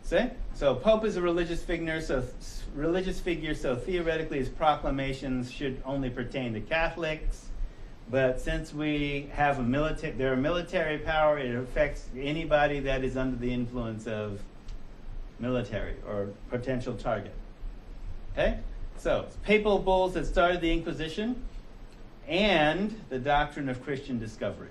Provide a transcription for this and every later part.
See? So Pope is a religious figure, so theoretically his proclamations should only pertain to Catholics. But since we have they're a military power, it affects anybody that is under the influence of military or potential target. Okay? So, papal bulls that started the Inquisition and the doctrine of Christian discovery.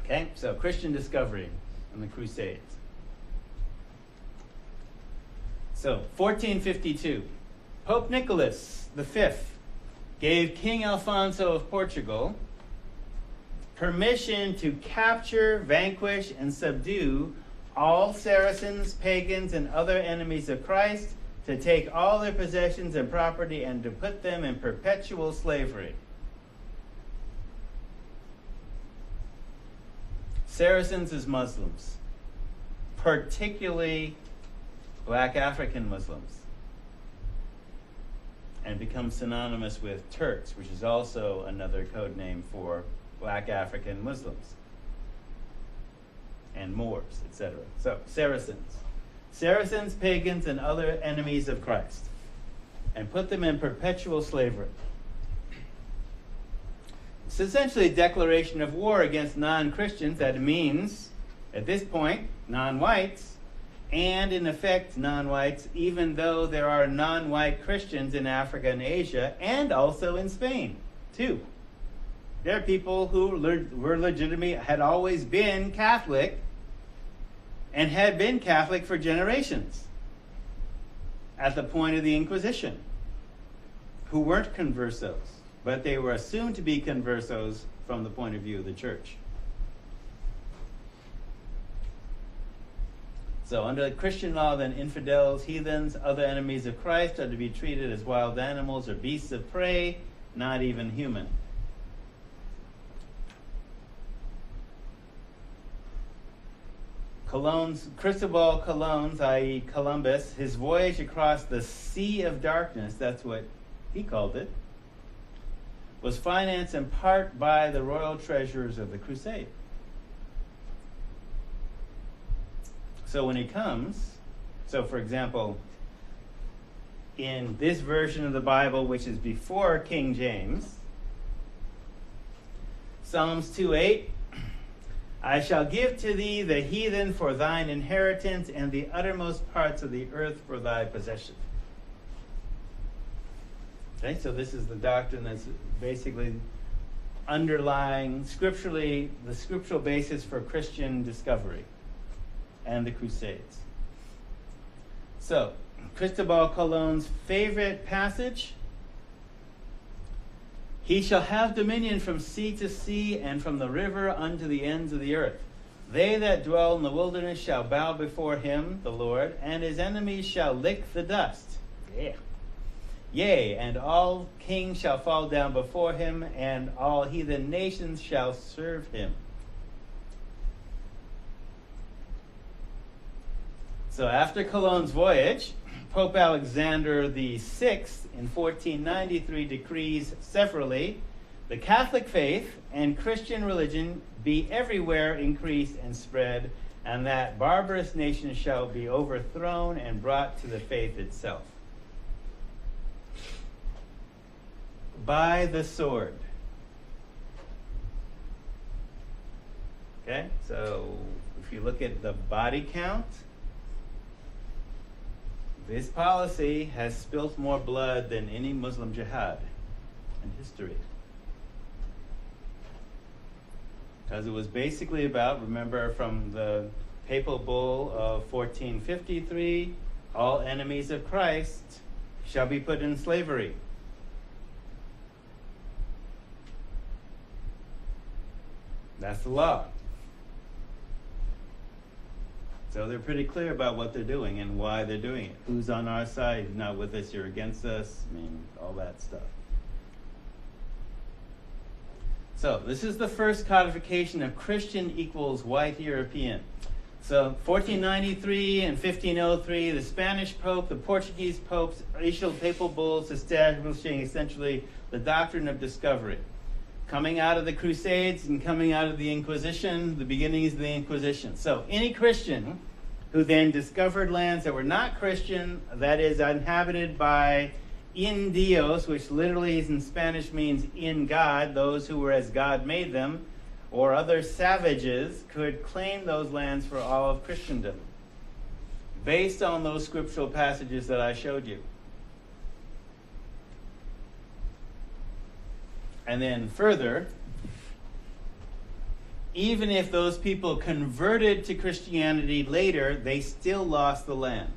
Okay? So, Christian discovery and the Crusades. So, 1452. Pope Nicholas V gave King Alfonso of Portugal permission to capture, vanquish, and subdue all Saracens, pagans, and other enemies of Christ, to take all their possessions and property and to put them in perpetual slavery. Saracens is Muslims, particularly black African Muslims, and becomes synonymous with Turks, which is also another code name for black African Muslims, and Moors, etc. So, Saracens, pagans, and other enemies of Christ, and put them in perpetual slavery. It's essentially a declaration of war against non-Christians. That means, at this point, non-whites, and in effect non-whites, even though there are non-white Christians in Africa and Asia, and also in Spain, too. There are people who were legitimately, had always been Catholic, and had been Catholic for generations at the point of the Inquisition, who weren't conversos, but they were assumed to be conversos from the point of view of the church. So under Christian law, then infidels, heathens, other enemies of Christ are to be treated as wild animals or beasts of prey, not even human. Cristobal Colon's, i.e. Columbus, his voyage across the Sea of Darkness, that's what he called it, was financed in part by the royal treasurers of the crusade. So when he comes, so for example, in this version of the Bible, which is before King James, Psalms 2:8, I shall give to thee the heathen for thine inheritance, and the uttermost parts of the earth for thy possession. Okay, so this is the doctrine that's basically underlying scripturally the scriptural basis for Christian discovery and the Crusades. So, Cristobal Colon's favorite passage: he shall have dominion from sea to sea, and from the river unto the ends of the earth. They that dwell in the wilderness shall bow before him, the Lord, and his enemies shall lick the dust. Yeah. Yea, and all kings shall fall down before him, and all heathen nations shall serve him. So after Colon's voyage, Pope Alexander VI in 1493 decrees severally, the Catholic faith and Christian religion be everywhere increased and spread, and that barbarous nations shall be overthrown and brought to the faith itself. By the sword. Okay, so if you look at the body count, this policy has spilt more blood than any Muslim jihad in history. Because it was basically about, remember from the papal bull of 1453, all enemies of Christ shall be put in slavery. That's the law. So they're pretty clear about what they're doing and why they're doing it. Who's on our side? Who's not with us? You're against us. I mean, all that stuff. So this is the first codification of Christian equals white European. So 1493 and 1503, the Spanish Pope, the Portuguese popes issued papal bulls establishing essentially the doctrine of discovery. coming out of the Crusades and coming out of the Inquisition, the beginnings of the Inquisition. So any Christian who then discovered lands that were not Christian, that is inhabited by in Dios, which literally in Spanish means in God, those who were as God made them, or other savages, could claim those lands for all of Christendom, based on those scriptural passages that I showed you. And then further, even if those people converted to Christianity later, they still lost the land.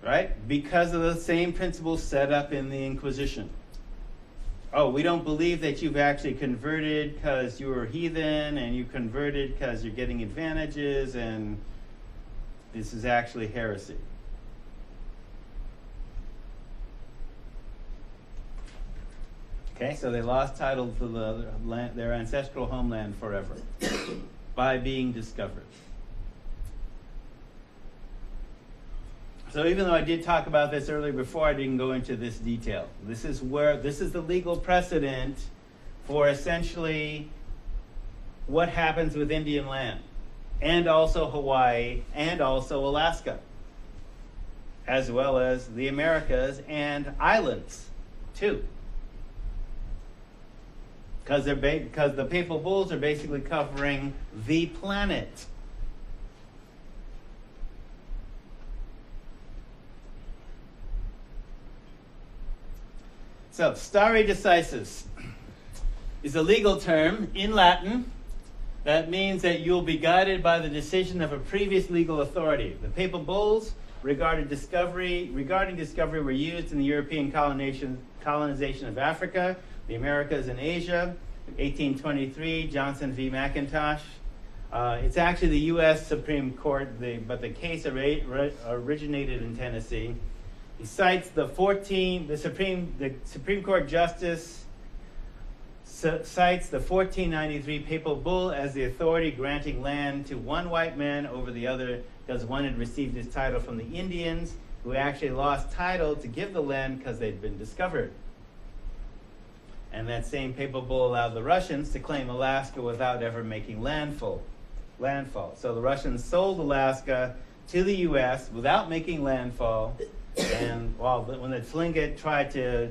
Right? Because of the same principles set up in the Inquisition. Oh, we don't believe that you've actually converted because you were heathen, and you converted because you're getting advantages, and this is actually heresy. Okay, so they lost title to the land, their ancestral homeland forever by being discovered. So even though I did talk about this earlier before, I didn't go into this detail. This is the legal precedent for essentially what happens with Indian land, and also Hawaii, and also Alaska, as well as the Americas and islands too. Because the papal bulls are basically covering the planet. So, stare decisis is a legal term in Latin that means that you'll be guided by the decision of a previous legal authority. The papal bulls regarding discovery were used in the European colonization of Africa, the Americas, and Asia. 1823, Johnson v. McIntosh. It's actually the U.S. Supreme Court, but the case originated in Tennessee. He cites the Supreme Court Justice cites the 1493 papal bull as the authority granting land to one white man over the other, because one had received his title from the Indians, who actually lost title to give the land because they'd been discovered. And that same papal bull allowed the Russians to claim Alaska without ever making landfall. So the Russians sold Alaska to the U.S. without making landfall, and when the Tlingit tried to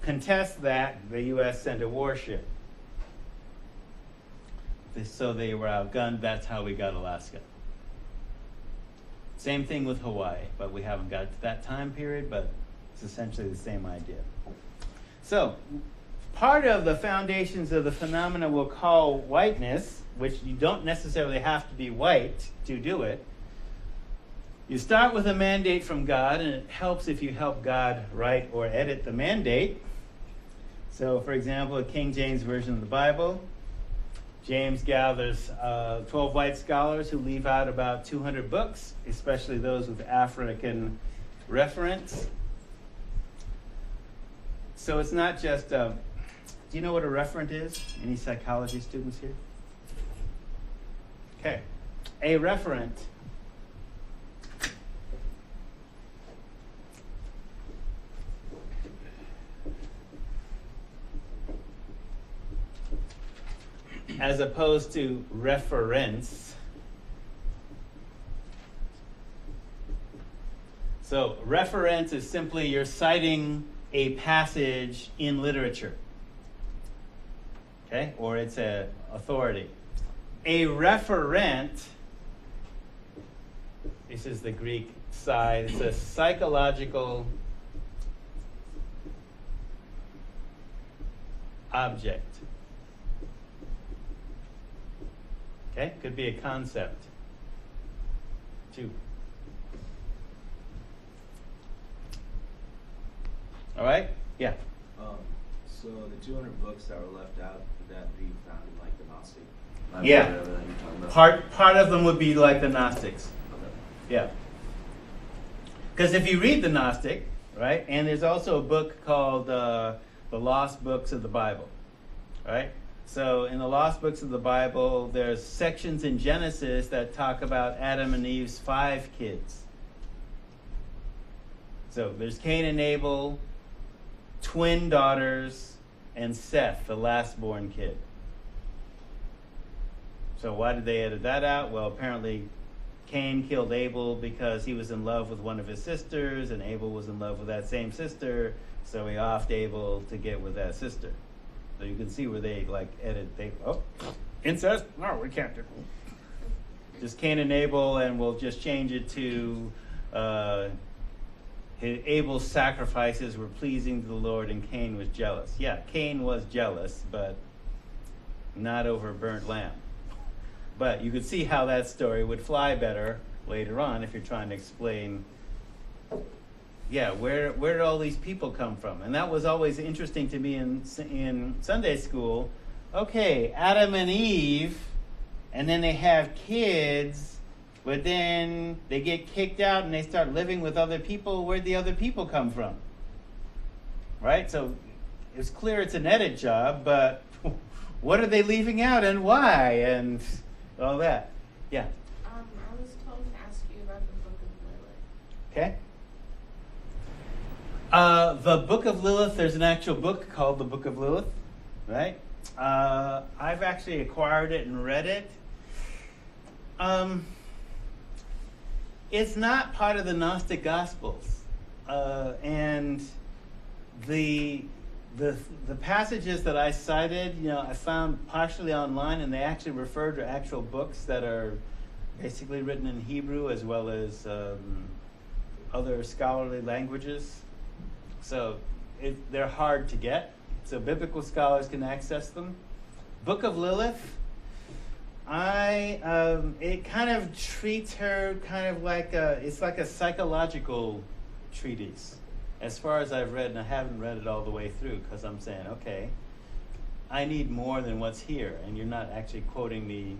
contest that, the U.S. sent a warship. So they were outgunned. That's how we got Alaska. Same thing with Hawaii, but we haven't got to that time period, but it's essentially the same idea. So, part of the foundations of the phenomena we'll call whiteness, which you don't necessarily have to be white to do it. You start with a mandate from God, and it helps if you help God write or edit the mandate. So, for example, a King James Version of the Bible, James gathers 12 white scholars who leave out about 200 books, especially those with African reference. So it's not just, do you know what a referent is? Any psychology students here? Okay. A referent as opposed to reference. So reference is simply you're citing a passage in literature, okay, or it's an authority. A referent, this is the Greek side, it's a psychological object. Okay, could be a concept too. All right? Yeah. So the 200 books that were left out, would that be found in like the Gnostic? Yeah. That you're talking about? Part of them would be like the Gnostics. Okay. Yeah. Because if you read the Gnostic, right, and there's also a book called The Lost Books of the Bible, right? So in the Lost Books of the Bible, there's sections in Genesis that talk about Adam and Eve's 5 kids. So there's Cain and Abel, twin daughters, and Seth, the last-born kid. So why did they edit that out? Well, apparently Cain killed Abel because he was in love with one of his sisters, and Abel was in love with that same sister, so he offed Abel to get with that sister. So you can see where they incest? No, we can't do just Cain and Abel, and we'll just change it to Abel's sacrifices were pleasing to the Lord, and Cain was jealous. Yeah, Cain was jealous, but not over a burnt lamb. But you could see how that story would fly better later on if you're trying to explain, where did all these people come from? And that was always interesting to me in Sunday school. Okay, Adam and Eve, and then they have kids, but then they get kicked out and they start living with other people. Where'd the other people come from? Right? So it's clear it's an edit job, but what are they leaving out and why? And all that. Yeah? I was told to ask you about the Book of Lilith. The Book of Lilith, there's an actual book called the Book of Lilith, right? I've actually acquired it and read it. It's not part of the Gnostic Gospels. And the passages that I cited, I found partially online, and they actually refer to actual books that are basically written in Hebrew as well as other scholarly languages. So they're hard to get. So biblical scholars can access them. Book of Lilith, it kind of treats her kind of like it's like a psychological treatise. As far as I've read, and I haven't read it all the way through, because I'm saying, okay, I need more than what's here, and you're not actually quoting me,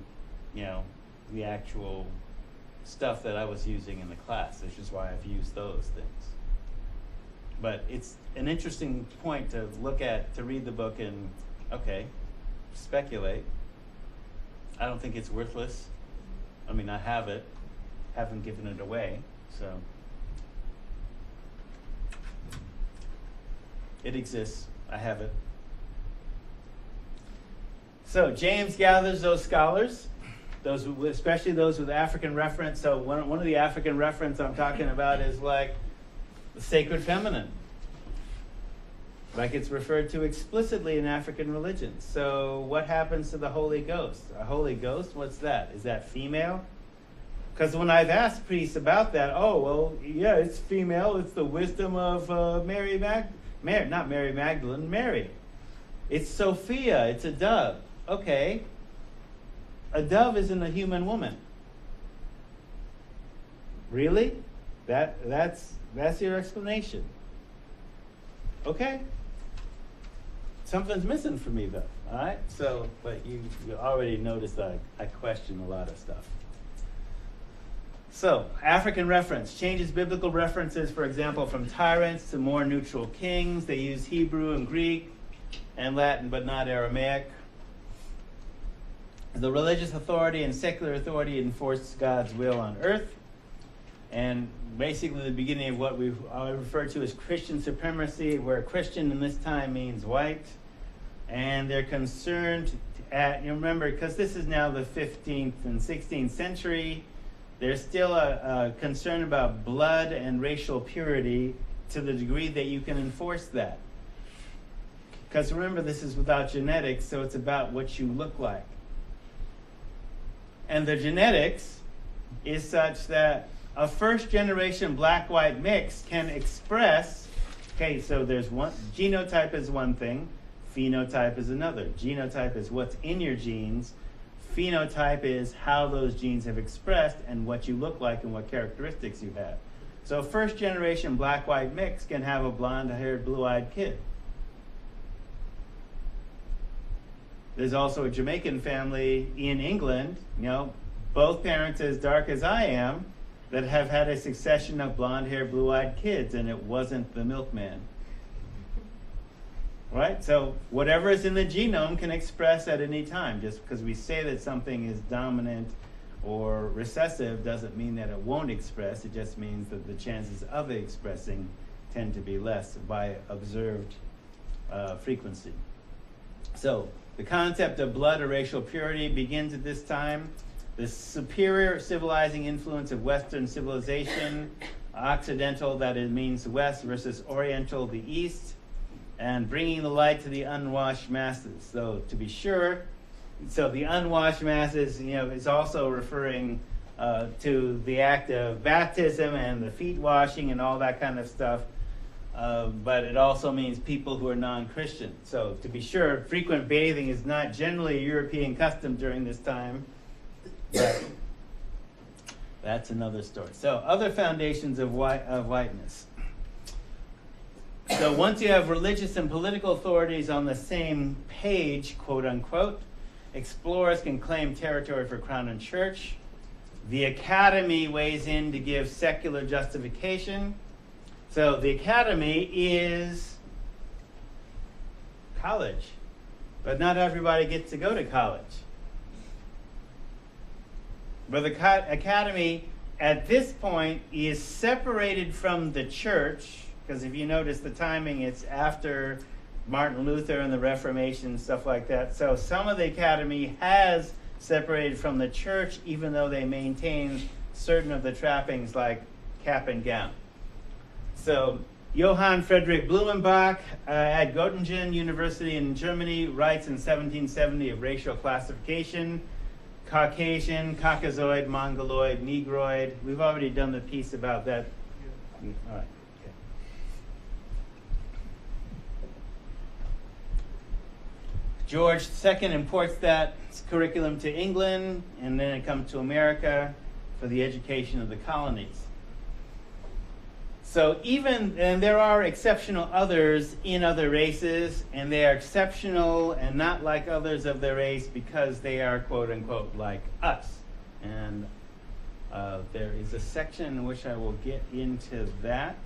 the actual stuff that I was using in the class, which is why I've used those things. But it's an interesting point to look at, to read the book and, okay, speculate. I don't think it's worthless. I mean, I have it, haven't given it away, so. It exists. I have it. So James gathers those scholars, especially those with African reference. So one of the African reference I'm talking about is like the sacred feminine. Like it's referred to explicitly in African religions. So what happens to the Holy Ghost? A Holy Ghost, what's that? Is that female? Because when I've asked priests about that, it's female. It's the wisdom of not Mary Magdalene, Mary. It's Sophia, it's a dove. Okay. A dove isn't a human woman. Really? That's your explanation. Okay. Something's missing for me though. Alright? So, but you already noticed that I question a lot of stuff. So, African reference changes biblical references, for example, from tyrants to more neutral kings. They use Hebrew and Greek and Latin, but not Aramaic. The religious authority and secular authority enforce God's will on earth. And basically the beginning of what we refer to as Christian supremacy, where Christian in this time means white. And they're concerned remember, because this is now the 15th and 16th century, there's still a concern about blood and racial purity to the degree that you can enforce that. Because remember, this is without genetics, so it's about what you look like. And the genetics is such that a first-generation black-white mix can express, so there's one, genotype is one thing, phenotype is another. Genotype is what's in your genes. Phenotype is how those genes have expressed and what you look like and what characteristics you have. So a first-generation black-white mix can have a blonde-haired, blue-eyed kid. There's also a Jamaican family in England, both parents as dark as I am, that have had a succession of blonde-haired, blue-eyed kids, and it wasn't the milkman. Right? So whatever is in the genome can express at any time. Just because we say that something is dominant or recessive doesn't mean that it won't express. It just means that the chances of it expressing tend to be less by observed frequency. So the concept of blood or racial purity begins at this time. The superior civilizing influence of Western civilization, Occidental, that it means the West, versus Oriental, the East, and bringing the light to the unwashed masses. So to be sure, so the unwashed masses, is also referring to the act of baptism and the feet washing and all that kind of stuff. But it also means people who are non-Christian. So to be sure, frequent bathing is not generally a European custom during this time. But that's another story. So other foundations of whiteness. So once you have religious and political authorities on the same page, quote unquote, explorers can claim territory for Crown and Church. The academy weighs in to give secular justification. So the academy is college, but not everybody gets to go to college. But the academy at this point is separated from the church, because if you notice the timing, it's after Martin Luther and the Reformation, stuff like that. So some of the academy has separated from the church, even though they maintain certain of the trappings like cap and gown. So Johann Friedrich Blumenbach at Göttingen University in Germany writes in 1770 of racial classification: Caucasian, Caucasoid, Mongoloid, Negroid. We've already done the piece about that. All right. Okay. George II imports that curriculum to England, and then it comes to America for the education of the colonies. So and there are exceptional others in other races, and they are exceptional and not like others of their race because they are, quote unquote, like us. And there is a section in which I will get into that.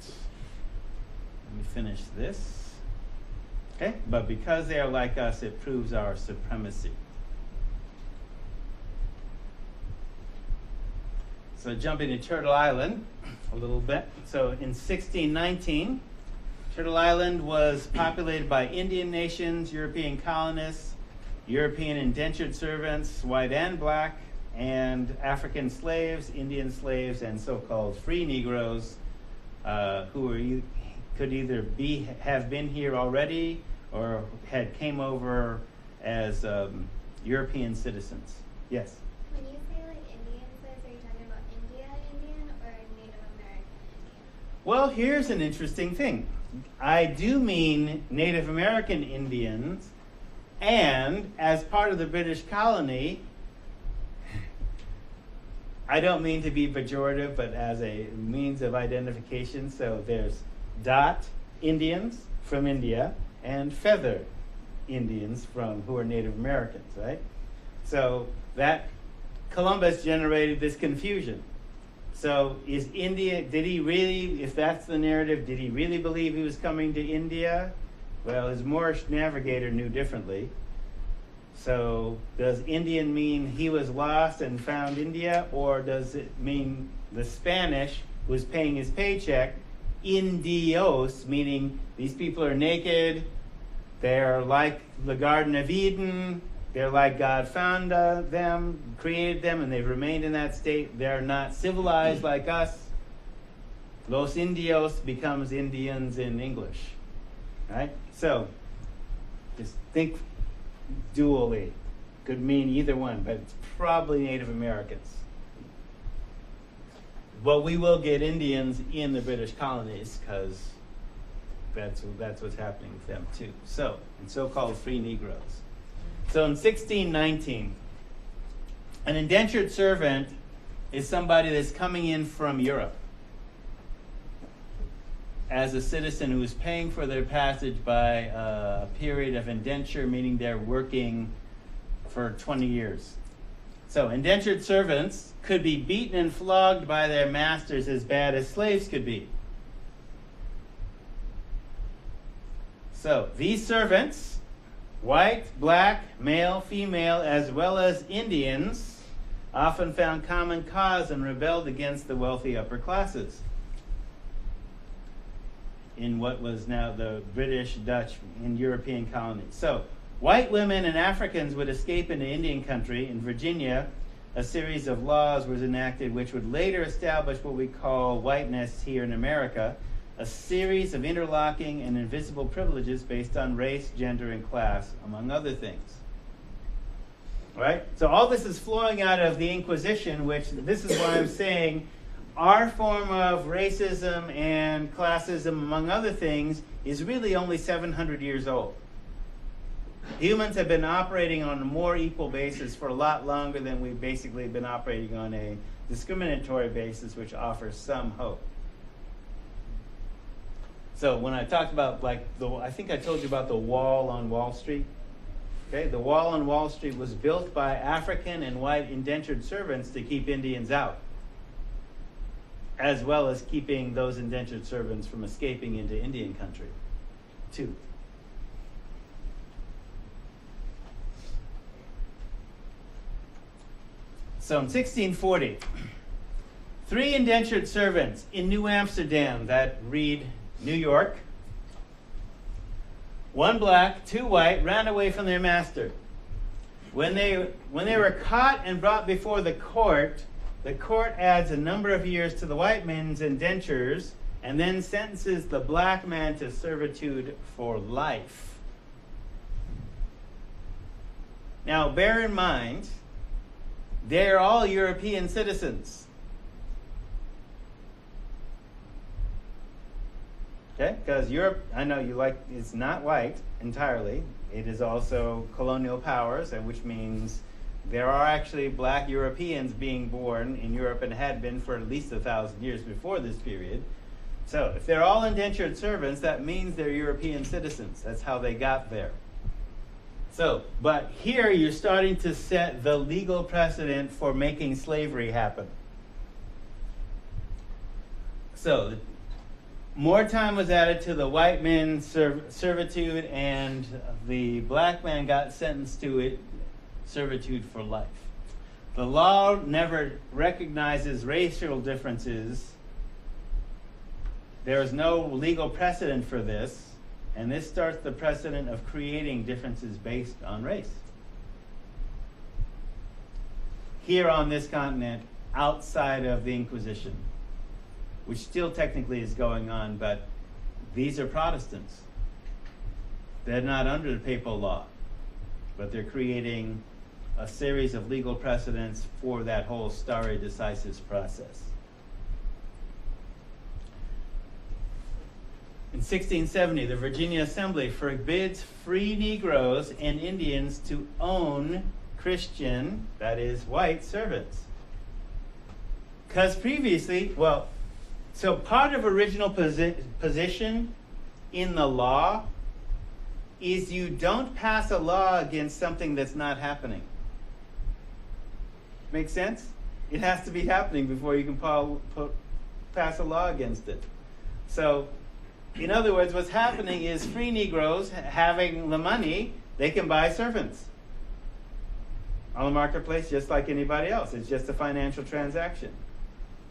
Let me finish this. Okay, but because they are like us, it proves our supremacy. So jumping to Turtle Island a little bit. So in 1619, Turtle Island was populated by Indian nations, European colonists, European indentured servants, white and black, and African slaves, Indian slaves, and so-called free Negroes who could either have been here already or had came over as European citizens. Yes? When you say like Indian slaves, are you talking about India Indian or Native American Indian? Well, here's an interesting thing. I do mean Native American Indians, and as part of the British colony, I don't mean to be pejorative, but as a means of identification. So there's dot Indians from India and feather Indians who are Native Americans, right? So that Columbus generated this confusion. So is India, did he really, if that's the narrative, did he really believe he was coming to India? Well, his Moorish navigator knew differently. So does Indian mean he was lost and found India, or does it mean the Spanish was paying his paycheck, Indios, meaning these people are naked, they're like the Garden of Eden, they're like God found them, created them, and they've remained in that state. They're not civilized like us. Los Indios becomes Indians in English, right? So just think dually. Could mean either one, but it's probably Native Americans. But we will get Indians in the British colonies because that's what's happening with them too. So, and so-called free Negroes. So in 1619, an indentured servant is somebody that's coming in from Europe as a citizen who is paying for their passage by a period of indenture, meaning they're working for 20 years. So indentured servants could be beaten and flogged by their masters as bad as slaves could be. So these servants, white, black, male, female, as well as Indians, often found common cause and rebelled against the wealthy upper classes. in what was now the British, Dutch, and European colonies. So white women and Africans would escape into Indian country. In Virginia, a series of laws was enacted which would later establish what we call whiteness here in America, a series of interlocking and invisible privileges based on race, gender, and class, among other things. Right? So all this is flowing out of the Inquisition, which this is why I'm saying our form of racism and classism, among other things, is really only 700 years old. Humans have been operating on a more equal basis for a lot longer than we've basically been operating on a discriminatory basis, which offers some hope. So when I talked about, I think I told you about the wall on Wall Street. Okay, the wall on Wall Street was built by African and white indentured servants to keep Indians out, as well as keeping those indentured servants from escaping into Indian country, too. So in 1640, 3 indentured servants in New Amsterdam, that read New York, 1 black, 2 white, ran away from their master. When they were caught and brought before the court adds a number of years to the white man's indentures and then sentences the black man to servitude for life. Now, bear in mind, they're all European citizens. Okay? Because Europe, I know you like, it's not white entirely. It is also colonial powers, and which means there are actually black Europeans being born in Europe and had been for at least 1,000 years before this period. So if they're all indentured servants, that means they're European citizens. That's how they got there. So, but here you're starting to set the legal precedent for making slavery happen. So, more time was added to the white man's servitude, and the black man got sentenced to it, servitude for life. The law never recognizes racial differences. There is no legal precedent for this. And this starts the precedent of creating differences based on race. Here on this continent, outside of the Inquisition, which still technically is going on, but these are Protestants. They're not under the papal law, but they're creating a series of legal precedents for that whole stare decisis process. In 1670, the Virginia Assembly forbids free Negroes and Indians to own Christian, that is, white servants. Because previously, so part of original position in the law is you don't pass a law against something that's not happening. Make sense? It has to be happening before you can pass a law against it. So, in other words, what's happening is free Negroes having the money, they can buy servants on the marketplace just like anybody else. It's just a financial transaction.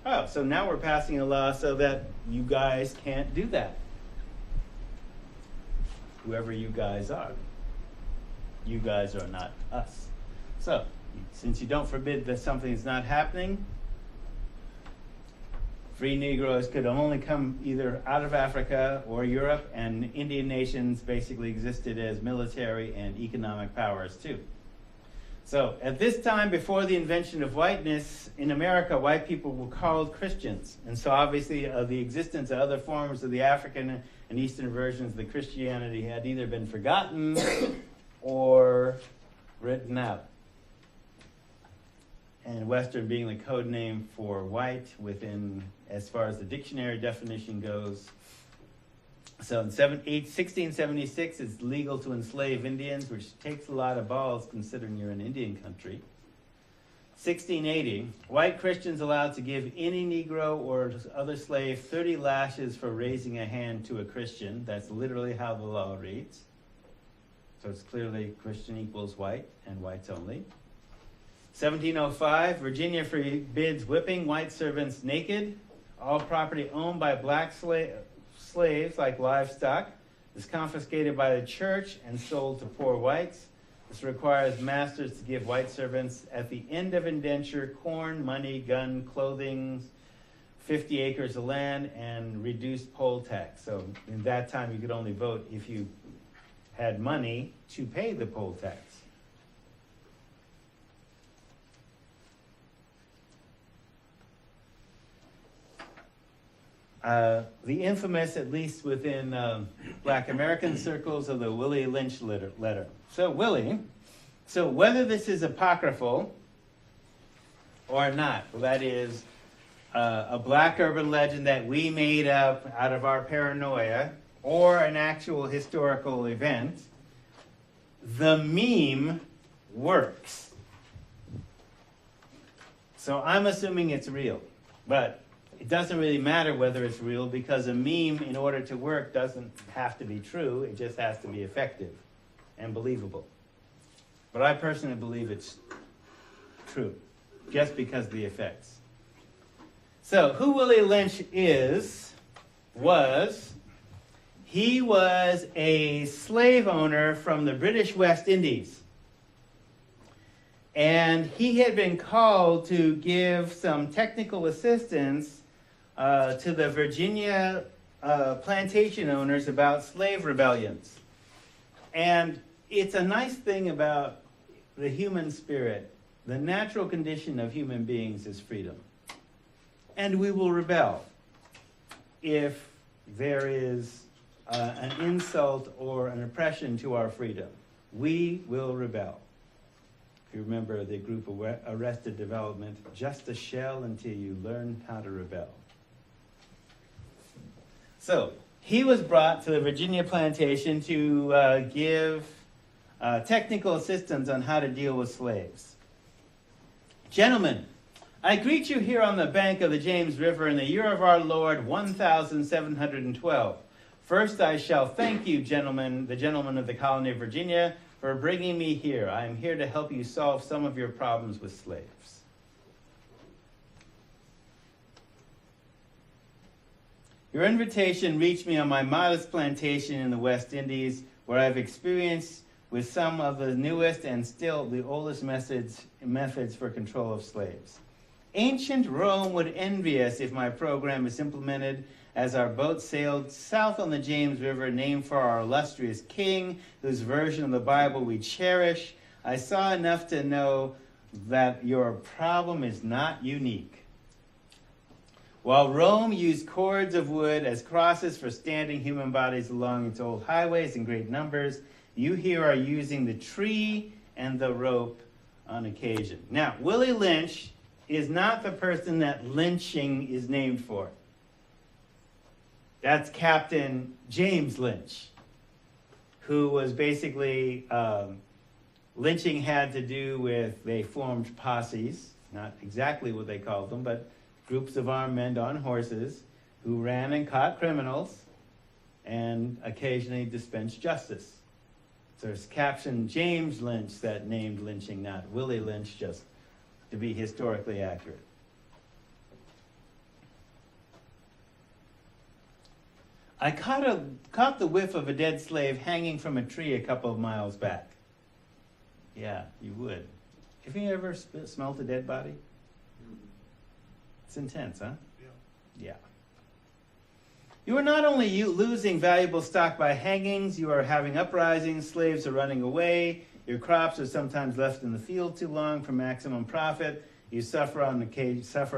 Oh, so now we're passing a law so that you guys can't do that. Whoever you guys are. You guys are not us. So, since you don't forbid that something is not happening, free Negroes could only come either out of Africa or Europe, and Indian nations basically existed as military and economic powers too. So at this time, before the invention of whiteness, in America, white people were called Christians. And so obviously the existence of other forms of the African and Eastern versions of the Christianity had either been forgotten or written out. And Western being the code name for white within, as far as the dictionary definition goes. So in 1676, it's legal to enslave Indians, which takes a lot of balls considering you're in Indian country. 1680, white Christians allowed to give any Negro or other slave 30 lashes for raising a hand to a Christian. That's literally how the law reads. So it's clearly Christian equals white and whites only. 1705, Virginia forbids whipping white servants naked. All property owned by black slaves like livestock is confiscated by the church and sold to poor whites. This requires masters to give white servants at the end of indenture corn, money, gun, clothing, 50 acres of land, and reduced poll tax. So in that time, you could only vote if you had money to pay the poll tax. The infamous, at least within Black American circles, of the Willie Lynch letter. So Willie, so whether this is apocryphal or not, well, that is a black urban legend that we made up out of our paranoia, or an actual historical event, the meme works. So I'm assuming it's real, but it doesn't really matter whether it's real, because a meme, in order to work, doesn't have to be true. It just has to be effective and believable. But I personally believe it's true, just because of the effects. So who Willie Lynch was a slave owner from the British West Indies. And he had been called to give some technical assistance to the Virginia plantation owners about slave rebellions. And it's a nice thing about the human spirit. The natural condition of human beings is freedom. And we will rebel if there is an insult or an oppression to our freedom. We will rebel. If you remember the group Arrested Development, just a shell until you learn how to rebel. So he was brought to the Virginia plantation to give technical assistance on how to deal with slaves. Gentlemen, I greet you here on the bank of the James River in the year of our Lord 1712. First I shall thank you, gentlemen, the gentlemen of the colony of Virginia, for bringing me here. I am here to help you solve some of your problems with slaves. Your invitation reached me on my modest plantation in the West Indies, where I've experienced with some of the newest and still the oldest methods for control of slaves. Ancient Rome would envy us if my program is implemented, as our boat sailed south on the James River, named for our illustrious king, whose version of the Bible we cherish. I saw enough to know that your problem is not unique. While Rome used cords of wood as crosses for standing human bodies along its old highways in great numbers, you here are using the tree and the rope on occasion. Now, Willie Lynch is not the person that lynching is named for. That's Captain James Lynch, who was basically, lynching had to do with, they formed posses, not exactly what they called them, but groups of armed men on horses who ran and caught criminals and occasionally dispensed justice. So it's Captain James Lynch that named lynching, not Willie Lynch, just to be historically accurate. I caught the whiff of a dead slave hanging from a tree a couple of miles back. Yeah, you would. Have you ever smelt a dead body? It's intense, huh? Yeah. You are not only losing valuable stock by hangings, you are having uprisings, slaves are running away, your crops are sometimes left in the field too long for maximum profit, you suffer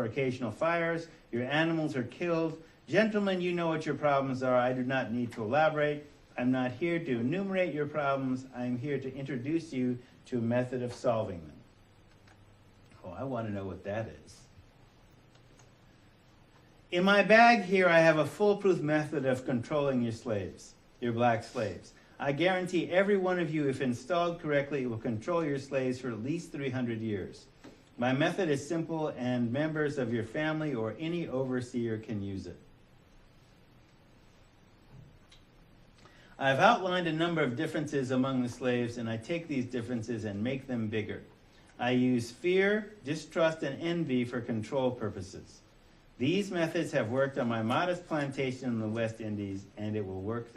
occasional fires, your animals are killed. Gentlemen, you know what your problems are. I do not need to elaborate. I'm not here to enumerate your problems. I'm here to introduce you to a method of solving them. Oh, I want to know what that is. In my bag here, I have a foolproof method of controlling your slaves, your black slaves. I guarantee every one of you, if installed correctly, will control your slaves for at least 300 years. My method is simple, and members of your family or any overseer can use it. I've outlined a number of differences among the slaves, and I take these differences and make them bigger. I use fear, distrust, and envy for control purposes. These methods have worked on my modest plantation in the West Indies, and it will work through